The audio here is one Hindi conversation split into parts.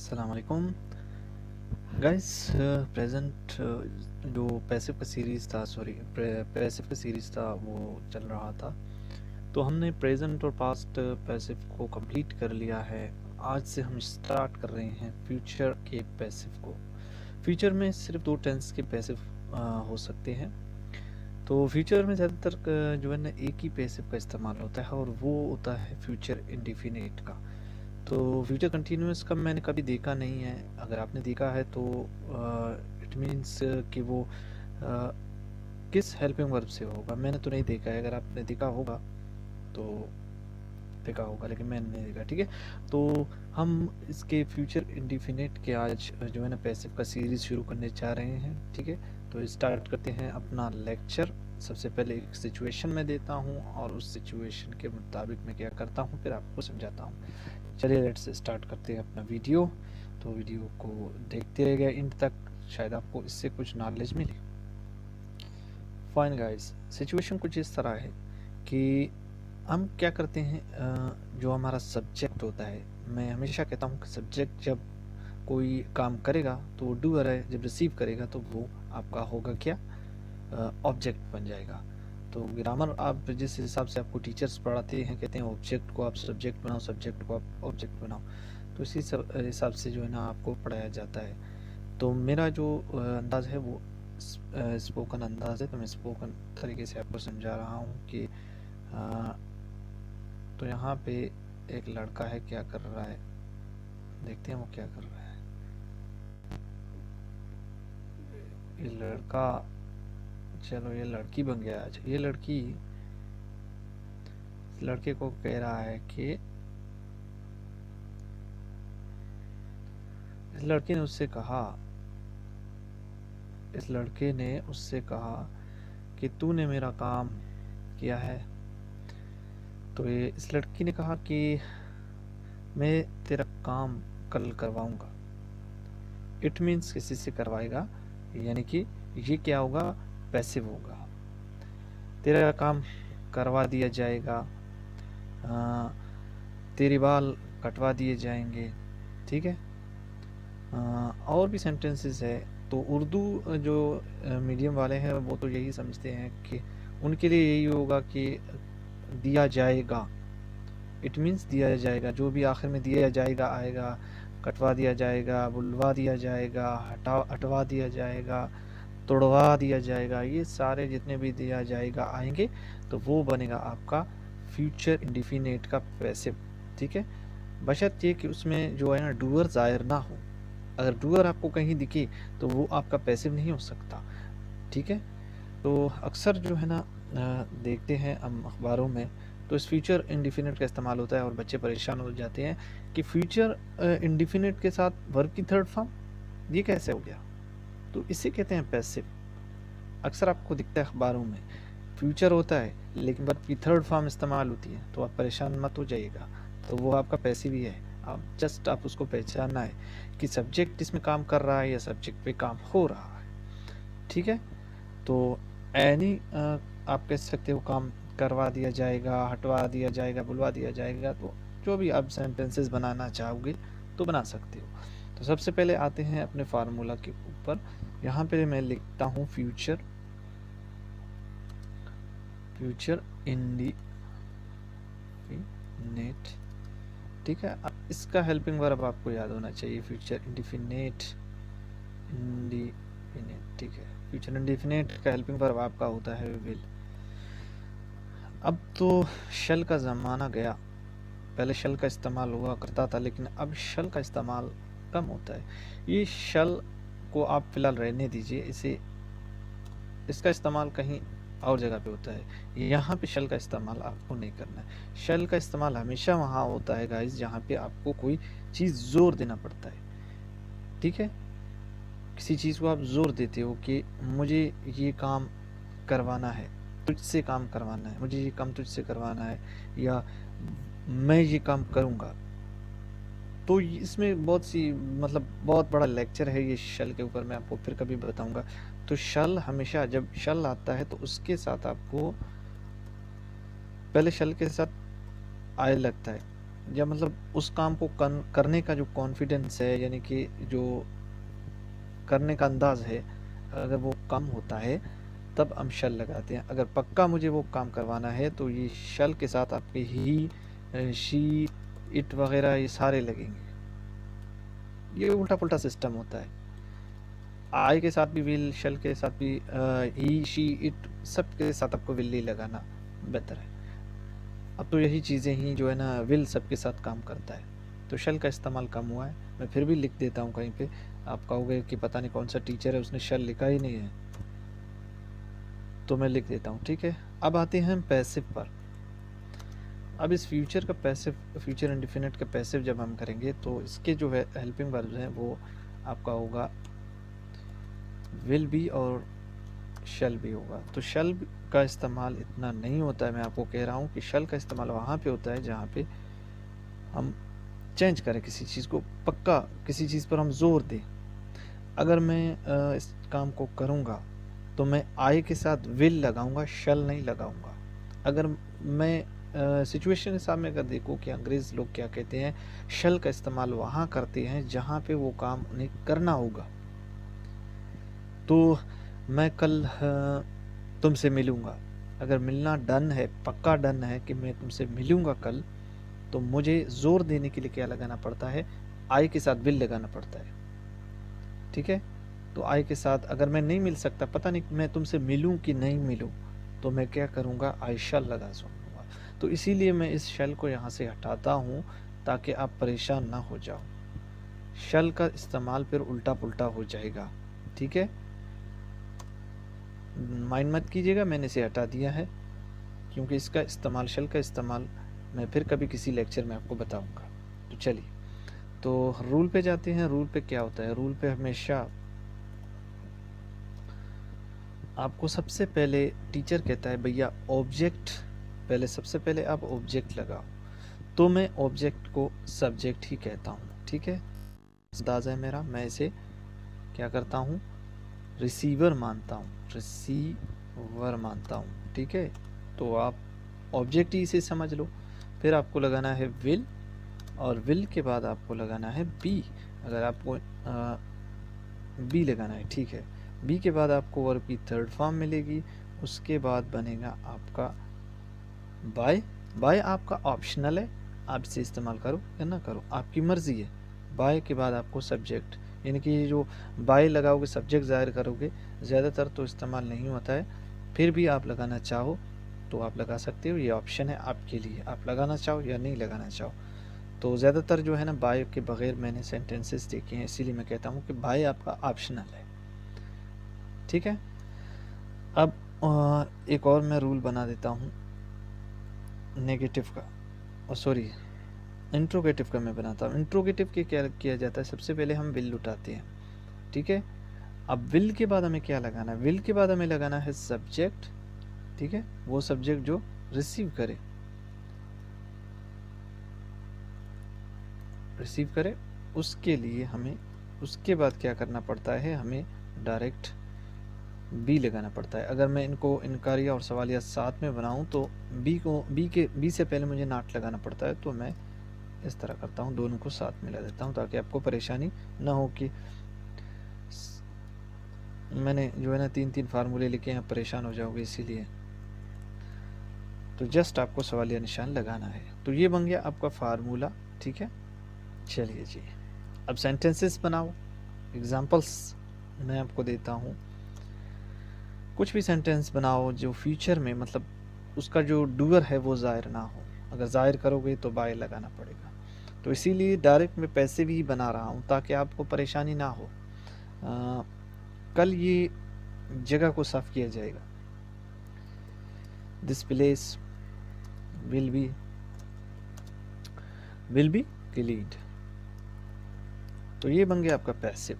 अस्सलाम वालेकुम गाइस। प्रेजेंट जो पैसिव का सीरीज़ था, पैसिव का सीरीज़ था वो चल रहा था। तो हमने प्रेजेंट और पास्ट पैसिव को कंप्लीट कर लिया है। आज से हम स्टार्ट कर रहे हैं फ्यूचर के पैसिव को। फ्यूचर में सिर्फ 2 टेंस के पैसिव हो सकते हैं। तो फ्यूचर में ज़्यादातर जो है ना एक ही पैसिव का इस्तेमाल होता है और वो होता है फ्यूचर इंडिफिनिट का। तो फ्यूचर कंटिन्यूअस का मैंने कभी देखा नहीं है। अगर आपने देखा है तो इट मीन्स कि वो किस हेल्पिंग वर्ब से होगा। मैंने तो नहीं देखा है। अगर आपने देखा होगा तो देखा होगा, लेकिन मैंने नहीं देखा। ठीक है, तो हम इसके फ्यूचर इंडिफिनिट के आज जो है ना पैसिव का सीरीज शुरू करने जा रहे हैं। ठीक है, तो स्टार्ट करते हैं अपना लेक्चर। सबसे पहले एक सिचुएशन मैं देता हूँ और उस सिचुएशन के मुताबिक मैं क्या करता हूँ फिर आपको समझाता हूँ। चलिए लेट्स स्टार्ट करते हैं अपना वीडियो। तो वीडियो को देखते रहिएगा एंड तक, शायद आपको इससे कुछ नॉलेज मिले। फाइन गाइस, सिचुएशन कुछ इस तरह है कि हम क्या करते हैं, जो हमारा सब्जेक्ट होता है, मैं हमेशा कहता हूँ कि सब्जेक्ट जब कोई काम करेगा तो वो डूअर है, जब रिसीव करेगा तो वो आपका होगा क्या, ऑब्जेक्ट बन जाएगा। तो ग्रामर आप जिस हिसाब से आपको टीचर्स पढ़ाते हैं, कहते हैं ऑब्जेक्ट को आप सब्जेक्ट बनाओ, सब्जेक्ट को आप ऑब्जेक्ट बनाओ, तो इसी हिसाब से जो है ना आपको पढ़ाया जाता है। तो मेरा जो अंदाज़ है वो स्पोकन अंदाज़ है, तो मैं स्पोकन तरीके से आपको समझा रहा हूँ कि तो यहाँ पे एक लड़का है, क्या कर रहा है देखते हैं वो क्या कर रहा है। ये लड़का, चलो ये लड़की बन गया आज। ये लड़की लड़के को कह रहा है कि इस लड़के ने उससे कहा कि तूने मेरा काम किया है। तो ये इस लड़की ने कहा कि मैं तेरा काम कल करवाऊंगा। इट मीन्स किसी से करवाएगा, यानी कि ये क्या होगा, पैसिव होगा। तेरा काम करवा दिया जाएगा, तेरे बाल कटवा दिए जाएंगे। ठीक है, और भी सेंटेंसेस है। तो उर्दू जो मीडियम वाले हैं वो तो यही समझते हैं कि उनके लिए यही होगा कि दिया जाएगा। इट मीन्स दिया जाएगा, जो भी आखिर में दिया जाएगा आएगा, कटवा दिया जाएगा, बुलवा दिया जाएगा, हटवा दिया जाएगा, तोड़वा दिया जाएगा, ये सारे जितने भी दिया जाएगा आएंगे, तो वो बनेगा आपका फ्यूचर इंडिफिनिट का पैसिव। ठीक है, बशर्ते कि उसमें जो है ना डूअर ज़ाहिर ना हो। अगर डूअर आपको कहीं दिखे तो वो आपका पैसिव नहीं हो सकता। ठीक है, तो अक्सर जो है ना देखते हैं हम अखबारों में, तो इस फ्यूचर इंडिफिनिट का इस्तेमाल होता है और बच्चे परेशान हो जाते हैं कि फ्यूचर इंडिफिनिट के साथ वर्ब की थर्ड फॉर्म, ये कैसे हो गया। तो इसे कहते हैं पैसिव। अक्सर आपको दिखता है अखबारों में फ्यूचर होता है लेकिन वर्ब की थर्ड फॉर्म इस्तेमाल होती है, तो आप परेशान मत हो जाइएगा। तो वो आपका पैसिव ही है। आप उसको पहचानना है कि सब्जेक्ट इसमें काम कर रहा है या सब्जेक्ट पे काम हो रहा है। ठीक है, तो एनी आप कह सकते हो काम करवा दिया जाएगा, हटवा दिया जाएगा, बुलवा दिया जाएगा, तो जो भी आप सेंटेंसेस बनाना चाहोगे तो बना सकते हो। तो सबसे पहले आते हैं अपने फार्मूला के ऊपर। यहाँ पे मैं लिखता हूँ फ्यूचर इंडिफिनिट। ठीक है, अब इसका हेल्पिंग वर्ब आपको याद होना चाहिए, फ्यूचर इंडिफिनिट। ठीक है, फ्यूचर इंडिफिनिट का हेल्पिंग वर्ब आपका होता है विल। अब तो शल का ज़माना गया। पहले शल का इस्तेमाल हुआ करता था, लेकिन अब शल का इस्तेमाल कम होता है। ये शल को आप फिलहाल रहने दीजिए, इसका इस्तेमाल कहीं और जगह पे होता है। यहाँ पे शल का इस्तेमाल आपको नहीं करना है। शल का इस्तेमाल हमेशा वहाँ होता है गाइस जहाँ पे आपको कोई चीज़ जोर देना पड़ता है। ठीक है, किसी चीज़ को आप जोर देते हो कि मुझे ये काम करवाना है, तुझसे काम करवाना है, मुझे ये काम तुझसे करवाना है, या मैं ये काम करूँगा। तो इसमें बहुत सी मतलब बहुत बड़ा लेक्चर है ये शल के ऊपर, मैं आपको फिर कभी बताऊंगा। तो शल हमेशा जब शल आता है तो उसके साथ आपको पहले शल के साथ आय लगता है, या मतलब उस काम को करने का जो कॉन्फिडेंस है, यानी कि जो करने का अंदाज है, अगर वो कम होता है तब हम शल लगाते हैं। अगर पक्का मुझे वो काम करवाना है तो ये शल के साथ आपके ही, शी, इट वगैरह ये सारे लगेंगे। ये उल्टा पुल्टा सिस्टम होता है। आई के साथ भी विल, शल के साथ भी ही, शी, इट, सब के साथ आपको विल ही लगाना बेहतर है। अब तो यही चीज़ें ही जो है ना विल सबके साथ काम करता है, तो शल का इस्तेमाल कम हुआ है। मैं फिर भी लिख देता हूँ कहीं पे, आप कहोगे कि पता नहीं कौन सा टीचर है उसने शल लिखा ही नहीं है, तो मैं लिख देता हूँ, ठीक है। अब आते हैं हम पैसिव पर। अब इस फ्यूचर का पैसिव, फ्यूचर इंडेफिनिट का पैसिव जब हम करेंगे तो इसके जो है हेल्पिंग वर्ब्स हैं वो आपका होगा विल बी और शल भी होगा। तो शल का इस्तेमाल इतना नहीं होता है, मैं आपको कह रहा हूँ कि शल का इस्तेमाल वहाँ पे होता है जहाँ पे हम चेंज करें किसी चीज़ को, पक्का किसी चीज़ पर हम जोर दें। अगर मैं इस काम को करूँगा तो मैं आई के साथ विल लगाऊंगा, शल नहीं लगाऊंगा। अगर मैं सिचुएशन हिसाब में अगर देखूँ कि अंग्रेज़ लोग क्या कहते हैं, शल का इस्तेमाल वहाँ करते हैं जहाँ पे वो काम उन्हें करना होगा। तो मैं कल तुमसे मिलूँगा, अगर मिलना डन है, पक्का डन है कि मैं तुमसे मिलूँगा कल, तो मुझे ज़ोर देने के लिए क्या लगाना पड़ता है, आई के साथ विल लगाना पड़ता है, ठीक है। तो आई के साथ अगर मैं नहीं मिल सकता, पता नहीं मैं तुमसे मिलूं कि नहीं मिलूं, तो मैं क्या करूंगा, आई शल लगा दूंगा। तो इसीलिए मैं इस शल को यहाँ से हटाता हूँ ताकि आप परेशान ना हो जाओ। शल का इस्तेमाल फिर उल्टा पुल्टा हो जाएगा, ठीक है। माइंड मत कीजिएगा, मैंने इसे हटा दिया है क्योंकि इसका इस्तेमाल, शल का इस्तेमाल मैं फिर कभी किसी लेक्चर में आपको बताऊंगा। तो चलिए, तो रूल पे जाते हैं। रूल पे क्या होता है, रूल पे हमेशा आपको सबसे पहले टीचर कहता है भैया ऑब्जेक्ट, पहले सबसे पहले आप ऑब्जेक्ट लगाओ, तो मैं ऑब्जेक्ट को सब्जेक्ट ही कहता हूँ, ठीक है। अंदाज़ा है मेरा, मैं इसे क्या करता हूँ, रिसीवर मानता हूँ, रिसीवर मानता हूँ, ठीक है। तो आप ऑब्जेक्ट ही इसे समझ लो। फिर आपको लगाना है विल, और विल के बाद आपको लगाना है बी। अगर आपको बी लगाना है, ठीक है। बी के बाद आपको वर्ब की थर्ड फॉर्म मिलेगी, उसके बाद बनेगा आपका बाय। बाय आपका ऑप्शनल है, आप इसे इस्तेमाल करो या ना करो, आपकी मर्ज़ी है। बाय के बाद आपको सब्जेक्ट, यानी कि जो बाय लगाओगे सब्जेक्ट ज़ाहिर करोगे, ज़्यादातर तो इस्तेमाल नहीं होता है, फिर भी आप लगाना चाहो तो आप लगा सकते हो, ये ऑप्शन है आपके लिए, आप लगाना चाहो या नहीं लगाना चाहो। तो ज़्यादातर जो है ना बाय के बगैर मैंने सेंटेंसेस देखे हैं, इसीलिए मैं कहता हूँ कि बाय आपका ऑप्शनल है, ठीक है। अब एक और मैं रूल बना देता हूँ नेगेटिव का, और सॉरी इंट्रोगेटिव का मैं बनाता हूँ। इंट्रोगेटिव के क्या किया जाता है, सबसे पहले हम विल उठाते हैं, ठीक है। अब विल के बाद हमें क्या लगाना है, विल के बाद हमें लगाना है सब्जेक्ट, ठीक है, वो सब्जेक्ट जो रिसीव करे, रिसीव करे, उसके लिए हमें उसके बाद क्या करना पड़ता है, हमें डायरेक्ट बी लगाना पड़ता है। अगर मैं इनको इनकारिया और सवालिया साथ में बनाऊं तो बी से पहले मुझे नाट लगाना पड़ता है, तो मैं इस तरह करता हूं, दोनों को साथ मिला देता हूं ताकि आपको परेशानी ना हो कि मैंने जो है ना 3-3 फार्मूले लिखे हैं, परेशान हो जाओगे इसीलिए। तो जस्ट आपको सवालिया निशान लगाना है। तो ये बन गया आपका फार्मूला, ठीक है। चलिए जी, अब सेंटेंसेस बनाओ। एग्जाम्पल्स मैं आपको देता हूँ, कुछ भी सेंटेंस बनाओ जो फ्यूचर में मतलब उसका जो डूअर है वो ज़ाहिर ना हो। अगर ज़ाहिर करोगे तो बाय लगाना पड़ेगा, तो इसीलिए डायरेक्ट मैं पैसे भी बना रहा हूँ ताकि आपको परेशानी ना हो। कल ये जगह को साफ किया जाएगा। This place will be cleaned. तो ये बन गया आपका पैसिव।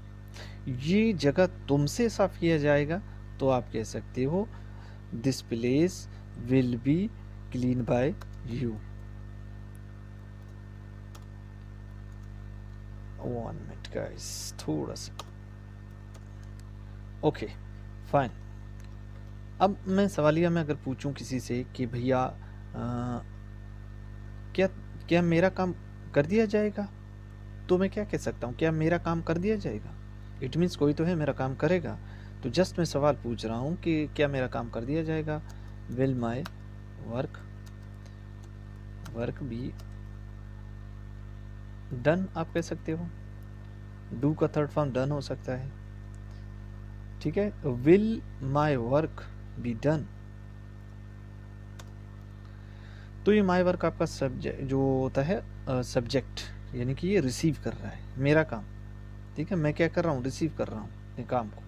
ये जगह तुमसे साफ किया जाएगा, तो आप कह सकते हो this place will be clean bye you. 1 minute guys, थोड़ा सा ओके फाइन। अब मैं सवालिया में अगर पूछूं किसी से कि भैया क्या क्या मेरा काम कर दिया जाएगा? तो मैं क्या कह सकता हूँ, क्या मेरा काम कर दिया जाएगा? इट मीन्स कोई तो है मेरा काम करेगा। तो जस्ट मैं सवाल पूछ रहा हूँ कि क्या मेरा काम कर दिया जाएगा? Will my work be done आप कह सकते हो। डू का थर्ड फॉर्म डन हो सकता है, ठीक है। Will my work be done, तो ये माई वर्क आपका सब्जेक्ट जो होता है सब्जेक्ट, यानी कि ये रिसीव कर रहा है मेरा काम, ठीक है। मैं क्या कर रहा हूँ, रिसीव कर रहा हूँ अपने काम को।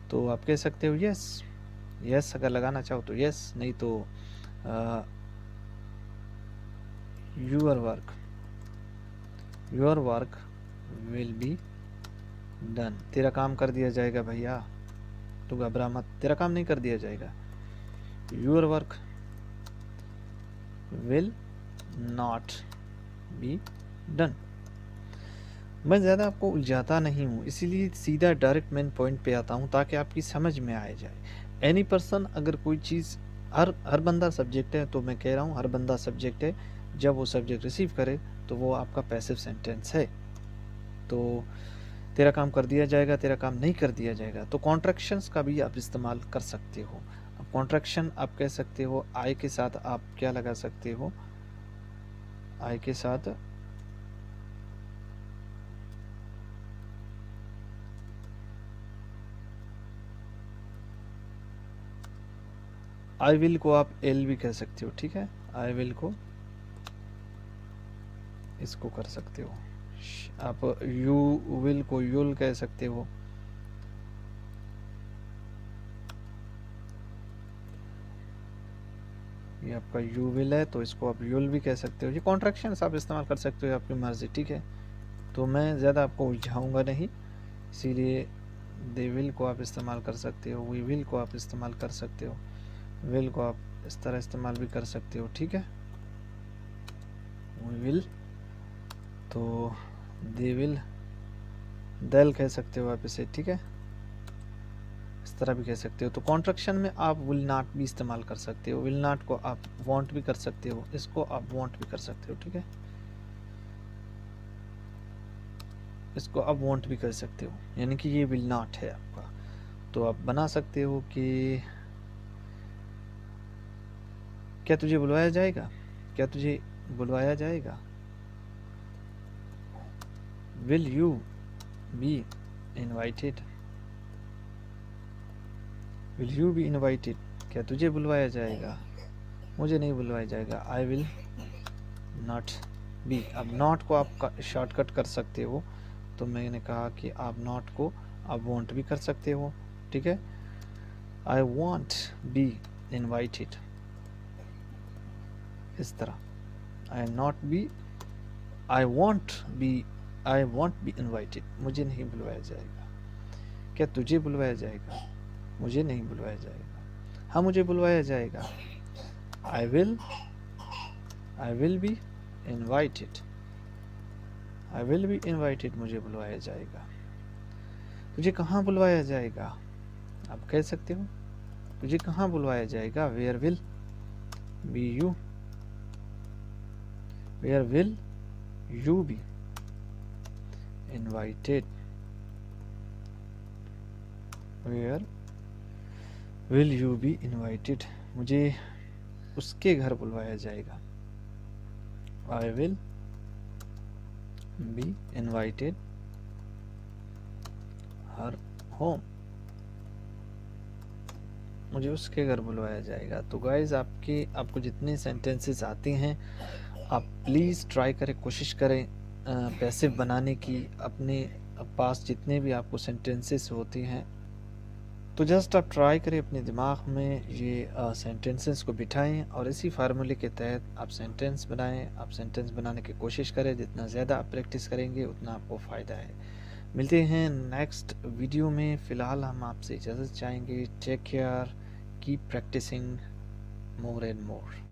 तो आप कह सकते हो यस, यस अगर लगाना चाहो तो यस, नहीं तो your work will be done. तेरा काम कर दिया जाएगा भैया, तू घबरा मत, तेरा काम नहीं कर दिया जाएगा। Your work will not be done. मैं ज़्यादा आपको उलझाता नहीं हूँ, इसीलिए सीधा डायरेक्ट मेन पॉइंट पे आता हूँ ताकि आपकी समझ में आ जाए। एनी पर्सन, अगर कोई चीज़, हर बंदा सब्जेक्ट है, तो मैं कह रहा हूँ हर बंदा सब्जेक्ट है। जब वो सब्जेक्ट रिसीव करे तो वो आपका पैसिव सेंटेंस है। तो तेरा काम कर दिया जाएगा, तेरा काम नहीं कर दिया जाएगा। तो कॉन्ट्रैक्शंस का भी आप इस्तेमाल कर सकते हो। अब कॉन्ट्रैक्शन आप कह सकते हो आई के साथ, आप क्या लगा सकते हो, आई के साथ आई विल को आप एल भी कह सकते हो, ठीक है। आई विल को इसको कर सकते हो आप, यू विल को यूल कह सकते हो। ये आपका यू विल है तो इसको आप यूल भी कह सकते हो। ये कॉन्ट्रैक्शंस आप इस्तेमाल कर सकते हो, आपकी मर्जी, ठीक है। तो मैं ज़्यादा आपको उलझाऊंगा नहीं, इसीलिए दे विल को आप इस्तेमाल कर सकते हो, वी विल को आप इस्तेमाल कर सकते हो, विल को आप इस तरह इस्तेमाल भी कर सकते हो, ठीक है। वी विल, तो दे विल, देल कह सकते हो आप इसे, ठीक है। इस तरह भी कह सकते हो। तो कॉन्ट्रैक्शन में आप विल नॉट भी इस्तेमाल कर सकते हो, विल नॉट को आप वांट भी कर सकते हो, इसको आप वांट भी कर सकते हो, ठीक है। इसको आप वांट भी कर सकते हो, यानी कि ये विल नॉट है आपका। तो आप बना सकते हो कि क्या तुझे बुलवाया जाएगा, क्या तुझे बुलवाया जाएगा। Will you be invited, will you be invited, क्या तुझे बुलवाया जाएगा, मुझे नहीं बुलवाया जाएगा। आई विल नॉट बी, अब नॉट को आप शॉर्टकट कर सकते हो, तो मैंने कहा कि आप नॉट को आप वॉन्ट भी कर सकते हो, ठीक है। आई वॉन्ट बी इनवाइटेड, इस तरह। I not be, I want be invited, मुझे नहीं बुलवाया जाएगा। क्या तुझे बुलवाया जाएगा, मुझे नहीं बुलवाया जाएगा। हाँ मुझे बुलवाया जाएगा। I will be invited, I will be invited, मुझे बुलवाया जाएगा। तुझे कहाँ बुलवाया जाएगा, आप कह सकते हो तुझे कहाँ बुलवाया जाएगा। Where will be you, where will you be invited, where will you be invited, मुझे उसके घर बुलवाया जाएगा। I will be invited her home, मुझे उसके घर बुलवाया जाएगा। तो गाइज आपको जितने सेंटेंसेस आते हैं आप प्लीज़ ट्राई करें, कोशिश करें पैसिव बनाने की। अपने पास जितने भी आपको सेंटेंसेस होते हैं तो जस्ट आप ट्राई करें अपने दिमाग में ये सेंटेंसेस को बिठाएं और इसी फार्मूले के तहत आप सेंटेंस बनाएं। आप सेंटेंस बनाने की कोशिश करें, जितना ज़्यादा आप प्रैक्टिस करेंगे उतना आपको फ़ायदा है। मिलते हैं नेक्स्ट वीडियो में। फ़िलहाल हम आपसे इजाज़त चाहेंगे। Take care, keep practicing more and more.